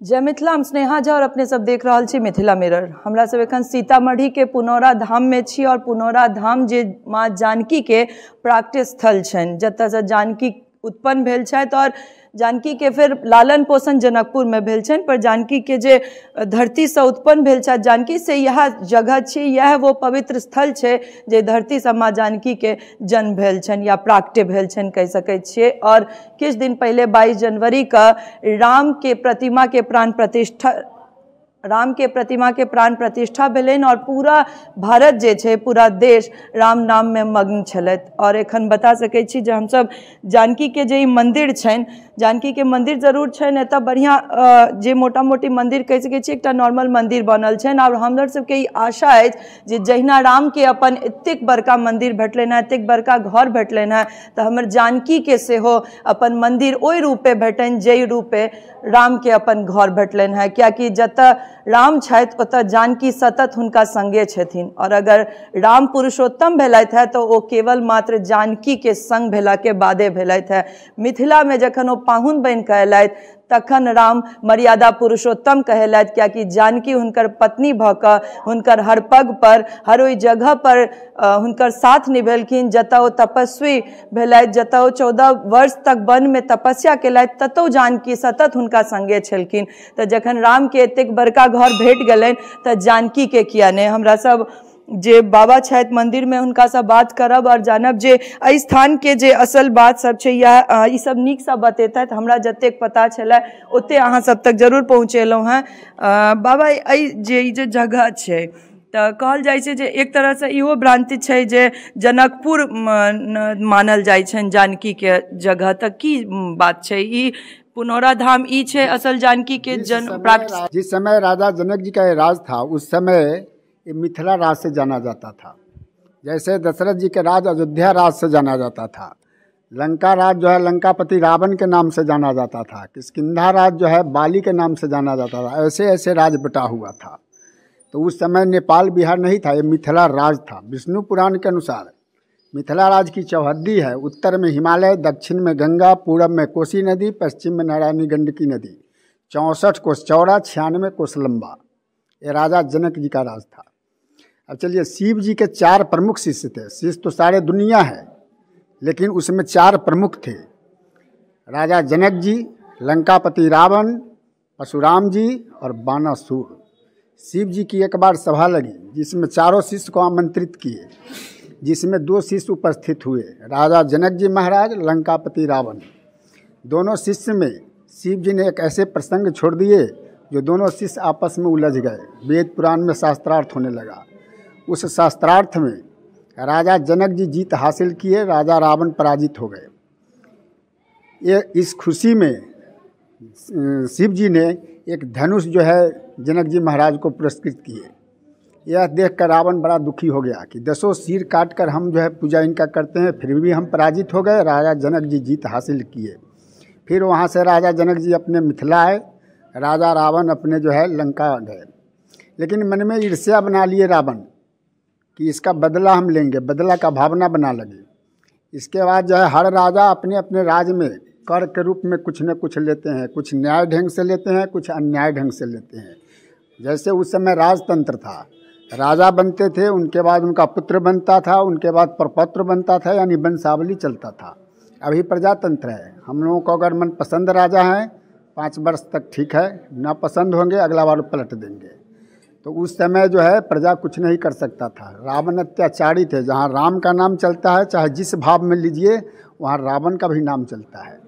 जय मिथिला, हम स्नेहा झा और अपने सब देख रहल छी मिथिला मिरर। हमरा सब एखन सीतामढ़ी के पुनौरा धाम में छी और पुनौरा धाम जे माँ जानकी के प्राकट्य स्थल छनि, जतऽ से जानकी उत्पन्न भेल छथि और जानकी के फिर लालन पोषण जनकपुर में भेल छनि। पर जानकी के जे धरती से उत्पन्न भेल छथि, जानकी से यह जगह छी, यह वो पवित्र स्थल छे जे धरती से माँ जानकी के जन्म भेल छनि या प्राकट्य भेल छनि कह सकै छियै। और किछ दिन पहले 22 जनवरी का राम के प्रतिमा के प्राण प्रतिष्ठा भेलनि और पूरा भारत जे छे, पूरा देश राम नाम में मग्न छलथि। और एखन बता सकै छी जे हमसब जानकी के जे मंदिर छनि, जानकी के मंदिर जरूर छनि एतऽ बढ़िया, जे मोटा मोटी मंदिर कह सकै छी, एकटा नॉर्मल मंदिर बनल छनि। और हमर सबके ई आशा अछि जे जहिना राम के अपन एतेक बड़का मंदिर भेटलनि हैं, एतेक बड़का घर भेटलनि हैं, तऽ हमर जानकी के सेहो अपन मंदिर ओहि रूपे भेटनि जहि रूपे राम के अपन घर भेटलनि हैं। कियाकि जतऽ राम छथि ओतऽ जानकी सतत हुनका संगे छथिन। और अगर राम पुरुषोत्तम भेलथि है तो वो केवल मात्र जानकी के संग भेला के बादे भेलथि है। मिथिला में जखन वो पाहुन बनि कऽ अयलथि तखन राम मर्यादा पुरुषोत्तम कहलथि, कियाकि जानकी हुनकर पत्नी भऽ कऽ हुनकर हर पग पर, हर ओहि जगह पर हुनकर साथ निभेलखिन। जतऽ ओ तपस्वी भेलथि, जतऽ ओ 14 वर्ष तक वन में तपस्या केलथि, ततौ जानकी सतत हुनका संगे छलखिन। तऽ जखन राम के एतेक बड़का घर भेट गेलनि तऽ जानकी के किया नहि। हमरा सब जे बाबा छथि मंदिर में हुनका से बात करब और जानब जे एहि स्थान के जे असल बात सब छै या ई सब नीक सा बतेतैथ। हमरा जतेक पता छलै ओते अहाँ सब तक जरूर पहुँचेलहुँ हैं। बाबा ई जे जगह छै तऽ कहल जाइ छै जे एक तरह से इहो भ्रांति छै जे जनकपुर मानल जाइ छनि जानकी के जगह, तऽ की बात छै? ई पुनौरा धाम ई छै असल जानकी के जन्म प्राप्त? जिस समय राजा जनक जी का राज था उस समय ये मिथिला राज से जाना जाता था। जैसे दशरथ जी के राज अयोध्या राज से जाना जाता था, लंका राज जो है लंकापति रावण के नाम से जाना जाता था, किष्किंधा राज जो है बाली के नाम से जाना जाता था। ऐसे ऐसे राज बटा हुआ था। तो उस समय नेपाल बिहार नहीं था, ये मिथिला राज था। विष्णु पुराण के अनुसार मिथिला राज की चौहद्दी है। उत्तर में हिमालय, दक्षिण में गंगा, पूरब में कोसी नदी, पश्चिम में नारायणी गंडकी नदी। 64 कोस चौड़ा, 96 कोस लंबा। ये राजा जनक जी का राज था। अब चलिए, शिव जी के 4 प्रमुख शिष्य थे। शिष्य तो सारे दुनिया है, लेकिन उसमें 4 प्रमुख थे। राजा जनक जी, लंकापति रावण, परशुराम जी और बानासुर। शिव जी की एक बार सभा लगी जिसमें चारों शिष्य को आमंत्रित किए, जिसमें 2 शिष्य उपस्थित हुए, राजा जनक जी महाराज, लंकापति रावण। दोनों शिष्य में शिव जी ने एक ऐसे प्रसंग छोड़ दिए जो दोनों शिष्य आपस में उलझ गए। वेद पुराण में शास्त्रार्थ होने लगा। उस शास्त्रार्थ में राजा जनक जी जीत हासिल किए, राजा रावण पराजित हो गए। ये इस खुशी में शिव जी ने एक धनुष जो है जनक जी महाराज को पुरस्कृत किए। यह देखकर रावण बड़ा दुखी हो गया कि 10 सिर काट कर हम जो है पूजा इनका करते हैं, फिर भी हम पराजित हो गए। राजा जनक जी जीत हासिल किए। फिर वहाँ से राजा जनक जी अपने मिथिला आए, राजा रावण अपने जो है लंका गए। लेकिन मन में ईर्ष्या बना लिए रावण कि इसका बदला हम लेंगे, बदला का भावना बना लगे। इसके बाद जो है हर राजा अपने अपने राज में कर के रूप में कुछ न कुछ लेते हैं। कुछ न्याय ढंग से लेते हैं, कुछ अन्याय ढंग से लेते हैं। जैसे उस समय राजतंत्र था, राजा बनते थे, उनके बाद उनका पुत्र बनता था, उनके बाद प्रपौत्र बनता था, यानी वंशावली चलता था। अभी प्रजातंत्र है। हम लोगों को अगर मनपसंद राजा हैं 5 वर्ष तक ठीक है, ना पसंद होंगे अगला बार पलट देंगे। तो उस समय जो है प्रजा कुछ नहीं कर सकता था। रावण अत्याचारी थे। जहाँ राम का नाम चलता है, चाहे जिस भाव में लीजिए, वहाँ रावण का भी नाम चलता है,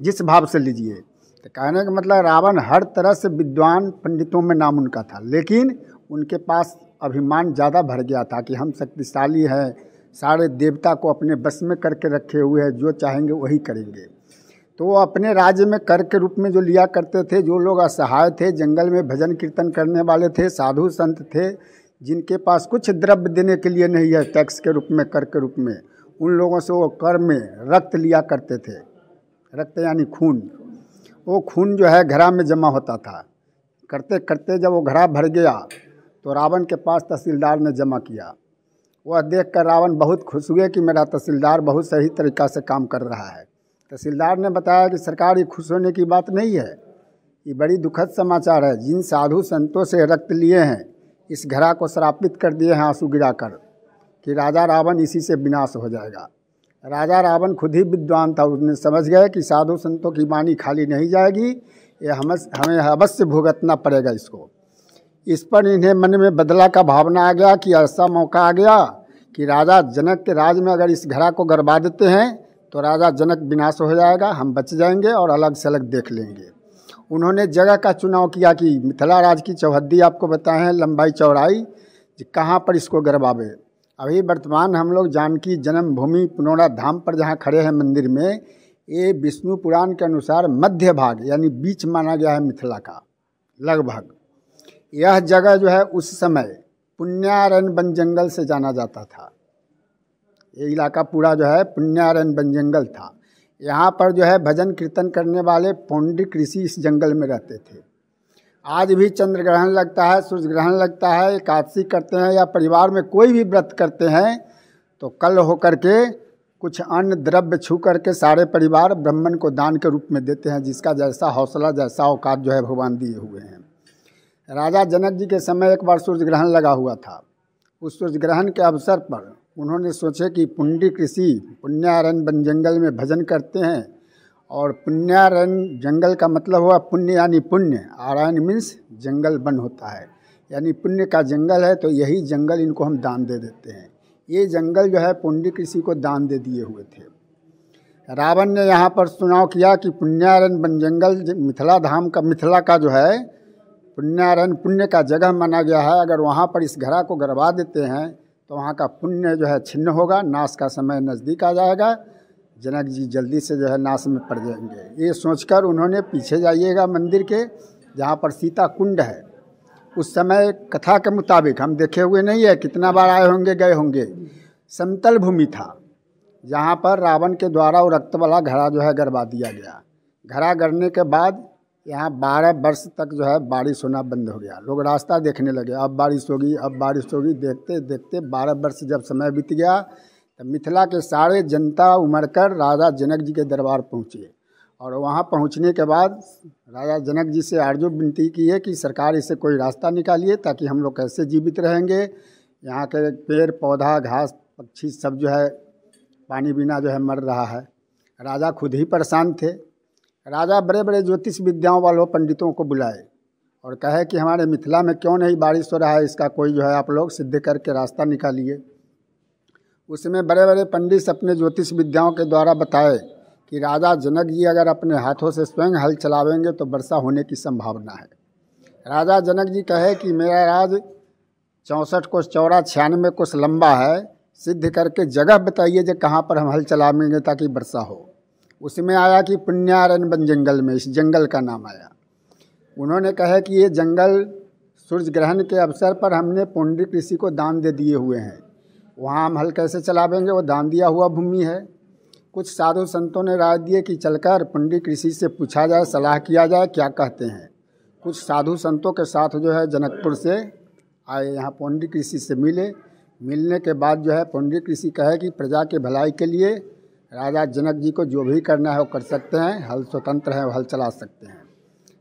जिस भाव से लीजिए। तो कहने का मतलब रावण हर तरह से विद्वान पंडितों में नाम उनका था, लेकिन उनके पास अभिमान ज़्यादा भर गया था कि हम शक्तिशाली हैं, सारे देवता को अपने बस में करके रखे हुए हैं, जो चाहेंगे वही करेंगे। तो वो अपने राज्य में कर के रूप में जो लिया करते थे, जो लोग असहाय थे, जंगल में भजन कीर्तन करने वाले थे, साधु संत थे, जिनके पास कुछ द्रव्य देने के लिए नहीं है टैक्स के रूप में, कर के रूप में, उन लोगों से वो कर में रक्त लिया करते थे। रक्त यानी खून। वो खून जो है घड़ा में जमा होता था। करते करते जब वो घड़ा भर गया तो रावण के पास तहसीलदार ने जमा किया। वह देखकर रावण बहुत खुश हुए कि मेरा तहसीलदार बहुत सही तरीक़ा से काम कर रहा है। तहसीलदार ने बताया कि सरकार, ये खुश होने की बात नहीं है, ये बड़ी दुखद समाचार है। जिन साधु संतों से रक्त लिए हैं, इस घड़ा को श्रापित कर दिए हैं आंसू गिराकर कि राजा रावण इसी से विनाश हो जाएगा। राजा रावण खुद ही विद्वान था, उसने समझ गए कि साधु संतों की वाणी खाली नहीं जाएगी, ये हमें अवश्य भुगतना पड़ेगा इसको। इस पर इन्हें मन में बदला का भावना आ गया कि ऐसा मौका आ गया कि राजा जनक के राज में अगर इस घड़ा को गरबा देते हैं तो राजा जनक विनाश हो जाएगा, हम बच जाएंगे और अलग से अलग देख लेंगे। उन्होंने जगह का चुनाव किया कि मिथिला राज की चौहद्दी आपको बताए हैं लंबाई चौड़ाई, कहाँ पर इसको गरबावे। अभी वर्तमान हम लोग जानकी जन्मभूमि पुनौरा धाम पर जहाँ खड़े हैं मंदिर में, ये विष्णु पुराण के अनुसार मध्य भाग यानी बीच माना गया है मिथिला का लगभग। यह जगह जो है उस समय पुण्यारण्य वन जंगल से जाना जाता था। ये इलाका पूरा जो है पुण्यारण्य वन जंगल था। यहाँ पर जो है भजन कीर्तन करने वाले पौंडिक ऋषि इस जंगल में रहते थे। आज भी चंद्र ग्रहण लगता है, सूर्य ग्रहण लगता है, एकादशी करते हैं या परिवार में कोई भी व्रत करते हैं तो कल होकर के कुछ अन्न द्रव्य छू करके सारे परिवार ब्राह्मण को दान के रूप में देते हैं, जिसका जैसा हौसला जैसा औकात जो है भगवान दिए हुए हैं। राजा जनक जी के समय एक बार सूर्य ग्रहण लगा हुआ था। उस सूर्य ग्रहण के अवसर पर उन्होंने सोचे कि पुंडिक ऋषि पुण्यारण्य वन जंगल में भजन करते हैं, और पुण्यारण्य जंगल का मतलब हुआ पुण्य यानी पुण्य, आरण्य मीन्स जंगल वन होता है, यानी पुण्य का जंगल है, तो यही जंगल इनको हम दान दे देते हैं। ये जंगल जो है पुंडिक ऋषि को दान दे दिए हुए थे। रावण ने यहाँ पर चुनाव किया कि पुण्यारण्य वन जंगल मिथिला का जो है पुण्यारण्य पुण्य का जगह माना गया है, अगर वहाँ पर इस घड़ा को गरबा देते हैं तो वहाँ का पुण्य जो है छिन्न होगा, नाश का समय नज़दीक आ जाएगा, जनक जी जल्दी से जो है नाश में पड़ जाएंगे। ये सोचकर उन्होंने पीछे जाइएगा मंदिर के जहाँ पर सीता कुंड है, उस समय कथा के मुताबिक हम देखे हुए नहीं है, कितना बार आए होंगे गए होंगे, समतल भूमि था जहाँ पर रावण के द्वारा वो रक्त वाला घड़ा जो है गरबा दिया गया। घड़ा गरने के बाद यहाँ 12 वर्ष तक जो है बारिश होना बंद हो गया। लोग रास्ता देखने लगे, अब बारिश होगी अब बारिश होगी, देखते देखते 12 वर्ष जब समय बीत गया तो मिथिला के सारे जनता उमड़ कर राजा जनक जी के दरबार पहुँचे। और वहाँ पहुँचने के बाद राजा जनक जी से आरजू विनती की है कि सरकार इसे कोई रास्ता निकालिए ताकि हम लोग कैसे जीवित रहेंगे। यहाँ के पेड़ पौधा घास पक्षी सब जो है पानी बिना जो है मर रहा है। राजा खुद ही परेशान थे। राजा बड़े बड़े ज्योतिष विद्याओं वालों पंडितों को बुलाए और कहे कि हमारे मिथिला में क्यों नहीं बारिश हो रहा है, इसका कोई जो है आप लोग सिद्ध करके रास्ता निकालिए। उसमें बड़े बड़े पंडित अपने ज्योतिष विद्याओं के द्वारा बताए कि राजा जनक जी अगर अपने हाथों से स्वयं हल चलावेंगे तो वर्षा होने की संभावना है। राजा जनक जी कहे कि मेरा राज 64 कोस चौड़ा 96 कोस लंबा है, सिद्ध करके जगह बताइए जो कहाँ पर हम हल चलावेंगे ताकि वर्षा हो। उसमें आया कि पुण्यारण्य वन जंगल में, इस जंगल का नाम आया। उन्होंने कहा कि ये जंगल सूर्य ग्रहण के अवसर पर हमने पौंडिक ऋषि को दान दे दिए हुए हैं, वहाँ हम हल कैसे चलावेंगे, वो दान दिया हुआ भूमि है। कुछ साधु संतों ने राय दिए कि चलकर पंडित ऋषि से पूछा जाए, सलाह किया जाए क्या कहते हैं। कुछ साधु संतों के साथ जो है जनकपुर से आए, यहाँ पंडित ऋषि से मिले। मिलने के बाद जो है पंडित ऋषि कहे कि प्रजा के भलाई के लिए राजा जनक जी को जो भी करना है वो कर सकते हैं, हल स्वतंत्र है, वो हल चला सकते हैं।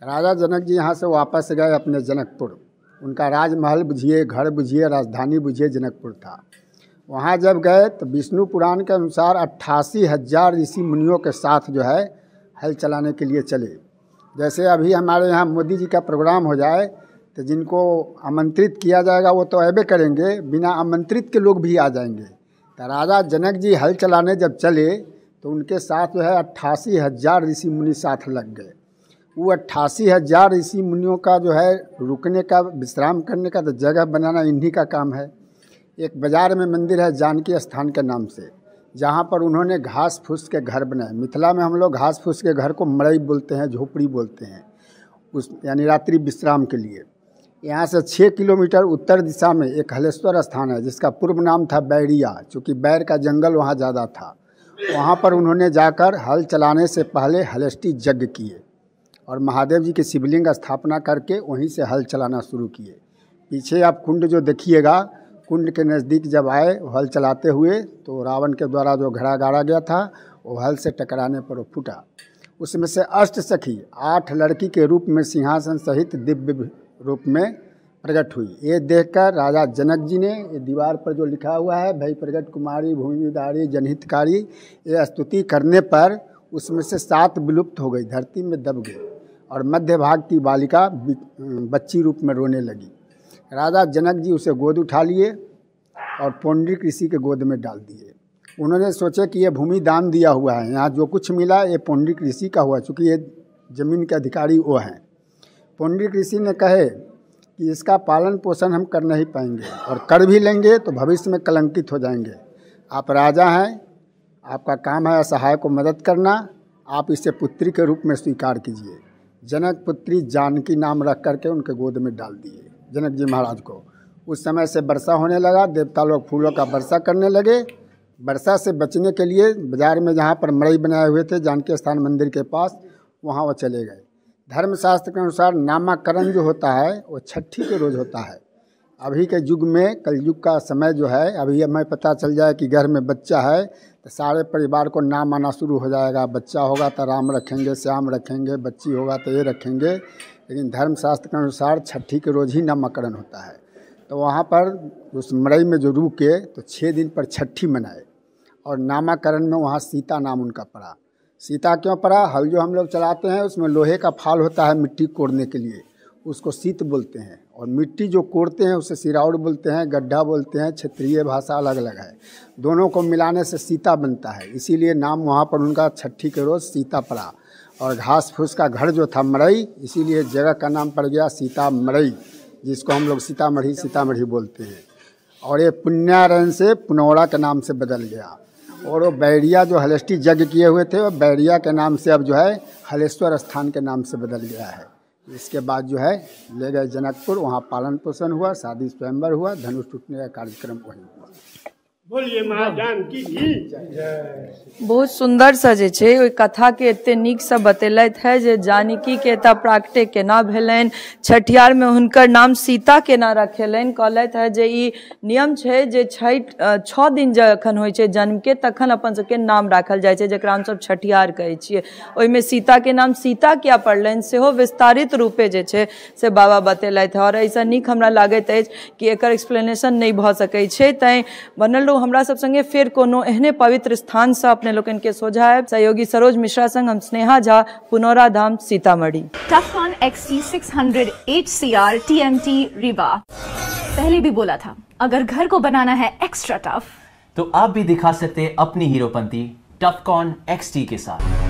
राजा जनक जी यहाँ से वापस गए अपने जनकपुर। उनका राजमहल बुझिए, घर बुझिए, राजधानी बुझिए जनकपुर था। वहाँ जब गए तो विष्णु पुराण के अनुसार 88,000 ऋषि मुनियों के साथ जो है हल चलाने के लिए चले। जैसे अभी हमारे यहाँ मोदी जी का प्रोग्राम हो जाए तो जिनको आमंत्रित किया जाएगा वो तो ऐबे करेंगे, बिना आमंत्रित के लोग भी आ जाएंगे। तो राजा जनक जी हल चलाने जब चले तो उनके साथ जो है 88,000 ऋषि मुनि साथ लग गए। वो 88,000 ऋषि मुनियों का जो है रुकने का, विश्राम करने का तो जगह बनाना इन्हीं का काम है। एक बाज़ार में मंदिर है जानकी स्थान के नाम से, जहाँ पर उन्होंने घास फूस के घर बनाए। मिथिला में हम लोग घास फूस के घर को मड़ई बोलते हैं, झोपड़ी बोलते हैं, उस यानी रात्रि विश्राम के लिए। यहाँ से 6 किलोमीटर उत्तर दिशा में एक हलेश्वर स्थान है जिसका पूर्व नाम था बैरिया, चूँकि बैर का जंगल वहाँ ज़्यादा था। वहाँ पर उन्होंने जाकर हल चलाने से पहले हलेष्टि यज्ञ किए और महादेव जी की शिवलिंग स्थापना करके वहीं से हल चलाना शुरू किए। पीछे आप कुंड जो देखिएगा, कुंड के नज़दीक जब आए हल चलाते हुए तो रावण के द्वारा जो घड़ा गाड़ा गया था वो हल से टकराने पर वो फूटा। उसमें से अष्टसखी 8 लड़की के रूप में सिंहासन सहित दिव्य रूप में प्रकट हुई। ये देखकर राजा जनक जी ने, ये दीवार पर जो लिखा हुआ है, भई प्रकट कुमारी भूमिधारी जनहितकारी, ये स्तुति करने पर उसमें से 7 विलुप्त हो गई, धरती में दब गई और मध्य भाग की बालिका बच्ची रूप में रोने लगी। राजा जनक जी उसे गोद उठा लिए और पौंड्रिक ऋषि के गोद में डाल दिए। उन्होंने सोचे कि ये भूमि दान दिया हुआ है, यहाँ जो कुछ मिला ये पौंड्रिक ऋषि का हुआ, चूँकि ये जमीन के अधिकारी वो हैं। पौंड्रिक ऋषि ने कहे कि इसका पालन पोषण हम कर नहीं पाएंगे और कर भी लेंगे तो भविष्य में कलंकित हो जाएंगे। आप राजा हैं, आपका काम है असहाय को मदद करना, आप इसे पुत्री के रूप में स्वीकार कीजिए। जनक पुत्री जानकी नाम रख करके उनके गोद में डाल दिए जनक जी महाराज को। उस समय से वर्षा होने लगा, देवता लोग फूलों का वर्षा करने लगे। वर्षा से बचने के लिए बाजार में जहाँ पर मड़ई बनाए हुए थे जानकी स्थान मंदिर के पास, वहाँ वो चले गए। धर्मशास्त्र के अनुसार नामकरण जो होता है वो छठी के रोज़ होता है। अभी के युग में, कलयुग का समय जो है, अभी हमें पता चल जाए कि घर में बच्चा है तो सारे परिवार को नाम आना शुरू हो जाएगा। बच्चा होगा तो राम रखेंगे, श्याम रखेंगे, बच्ची होगा तो ये रखेंगे। लेकिन धर्मशास्त्र के अनुसार छठी के रोज़ ही नामकरण होता है। तो वहाँ पर उस मड़ई में जो रुके तो 6 दिन पर छठी मनाए और नामकरण में वहाँ सीता नाम उनका पड़ा। सीता क्यों पड़ा? हल जो हम लोग चलाते हैं उसमें लोहे का फाल होता है मिट्टी कोड़ने के लिए, उसको सीत बोलते हैं। और मिट्टी जो कोड़ते हैं उसे सिराउड़ बोलते हैं, गड्ढा बोलते हैं, क्षेत्रीय भाषा अलग अलग है। दोनों को मिलाने से सीता बनता है, इसीलिए नाम वहाँ पर उनका छठी के रोज़ सीता पड़ा। और घास फूस का घर जो था मड़ई, इसीलिए जगह का नाम पड़ गया सीता मड़ई, जिसको हम लोग सीतामढ़ी बोलते हैं। और ये पुण्यारन से पुनौरा के नाम से बदल गया। और वो बैरिया जो हलेष्टी यज्ञ किए हुए थे वो बैरिया के नाम से अब जो है हलेश्वर स्थान के नाम से बदल गया है। इसके बाद जो है ले गए जनकपुर, वहाँ पालन पोषण हुआ, शादी स्वयंवर हुआ, धनुष टूटने का कार्यक्रम वहीं हुआ। बोलिए महाजान की जय। बहुत सुंदर सा जे छै ओहि कथा के एते नीक से बतेलथि है जे जानकी के एतऽ प्राकटे केना भेलनि, छठियार में हुनकर नाम सीता केना रखेलनि। कहलथि है जे ई नियम छै जे 6 दिन जखन होइ छै जन्म के तखन अपन सबके नाम राखल जाइ छै, जेकरा हमसब छठियार कहै छियै। ओहिमे सीता के नाम सीता किया पड़लनि सेहो विस्तारित रूपे जे छै से बाबा बतेलथि। और ऐसा नीक हमरा लागैत अछि कि एकर एक्सप्लेनेशन नहीं भऽ सकै छै, तैं बनल हमरा सब संगे फेर कोनो एहने पवित्र स्थान से अपने लोकन के सोझाएब। सहयोगी सरोज मिश्रा संग हम Sneha Jha, Punaura Dham, Sitamarhi. टफकॉन XT 600 HCR TMT Rewa. पहले भी बोला था, अगर घर को बनाना है एक्स्ट्रा टफ तो आप भी दिखा सकते हैं अपनी हीरोपंती टफकॉन XT के साथ।